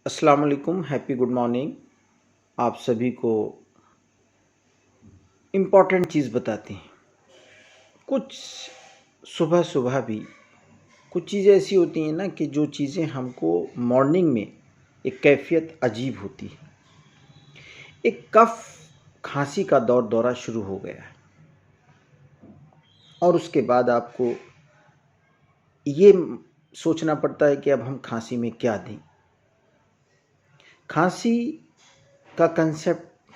अस्सलाम वालेकुम, happy good morning. आप सभी को इम्पॉर्टेंट चीज़ बताते हैं। कुछ सुबह सुबह भी कुछ चीज़ें ऐसी होती हैं ना कि जो चीज़ें हमको मॉर्निंग में एक कैफियत अजीब होती है। एक कफ खांसी का दौरा शुरू हो गया है और उसके बाद आपको ये सोचना पड़ता है कि अब हम खांसी में क्या दें। खांसी का कंसेप्ट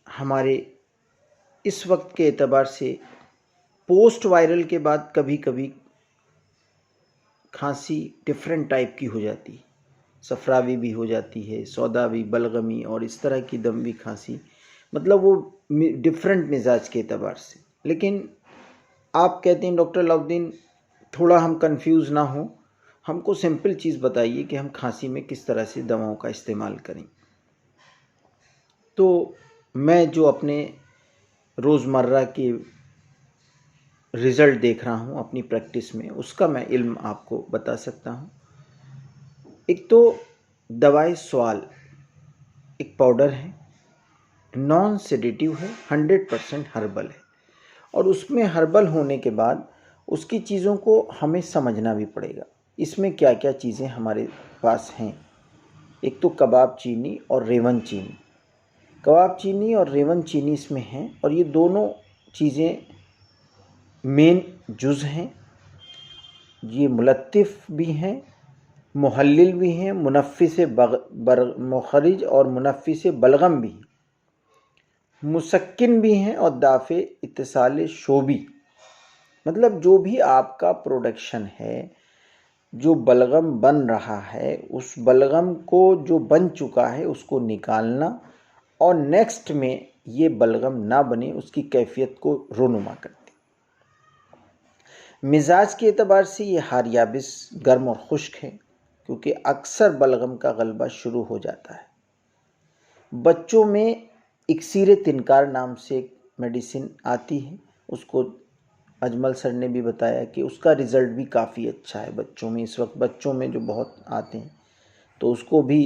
हमारे इस वक्त के एतबार से पोस्ट वायरल के बाद कभी कभी खांसी डिफरेंट टाइप की हो जाती है। सफरावी भी हो जाती है, सौदावी, बलगमी और इस तरह की दमवी खांसी, मतलब वो डिफरेंट मिजाज के एतबार से। लेकिन आप कहते हैं डॉक्टर अलाउद्दीन थोड़ा हम कंफ्यूज ना हो, हमको सिंपल चीज़ बताइए कि हम खांसी में किस तरह से दवाओं का इस्तेमाल करें। तो मैं जो अपने रोज़मर्रा के रिज़ल्ट देख रहा हूँ अपनी प्रैक्टिस में, उसका मैं इल्म आपको बता सकता हूँ। एक तो दवाई स्वाल एक पाउडर है, नॉन सेडेटिव है, 100% हर्बल है। और उसमें हर्बल होने के बाद उसकी चीज़ों को हमें समझना भी पड़ेगा। इसमें क्या क्या चीज़ें हमारे पास हैं। एक तो कबाब चीनी और रेवन चीनी। कबाब चीनी और रेवन चीनी इसमें हैं और ये दोनों चीज़ें मेन जुज़ हैं। ये मुलत्तिफ़ भी हैं, मुहल्लिल भी हैं, मुनफ़्फ़िस मुखरिज और मुनफ़्फ़िस बलगम भी हैं, मुसक्किन भी हैं और दाफ़े इत्तिसाल शोबी। मतलब जो भी आपका प्रोडक्शन है, जो बलगम बन रहा है, उस बलगम को जो बन चुका है उसको निकालना और नेक्स्ट में ये बलगम ना बने उसकी कैफियत को रोनुमा करती। मिजाज के एतबार से ये हार याबिस, गर्म और खुश्क है क्योंकि अक्सर बलगम का गलबा शुरू हो जाता है। बच्चों में इक्सीर तिनकार नाम से एक मेडिसिन आती है, उसको अजमल सर ने भी बताया कि उसका रिज़ल्ट भी काफ़ी अच्छा है बच्चों में। इस वक्त बच्चों में जो बहुत आते हैं, तो उसको भी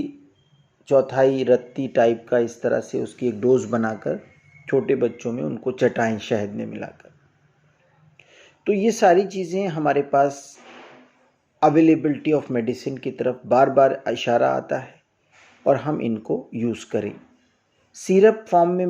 चौथाई रत्ती टाइप का इस तरह से उसकी एक डोज बनाकर छोटे बच्चों में उनको चटाएं शहद में मिलाकर। तो ये सारी चीज़ें हमारे पास अवेलेबिलिटी ऑफ मेडिसिन की तरफ बार बार इशारा आता है और हम इनको यूज़ करें। सिरप फॉर्म में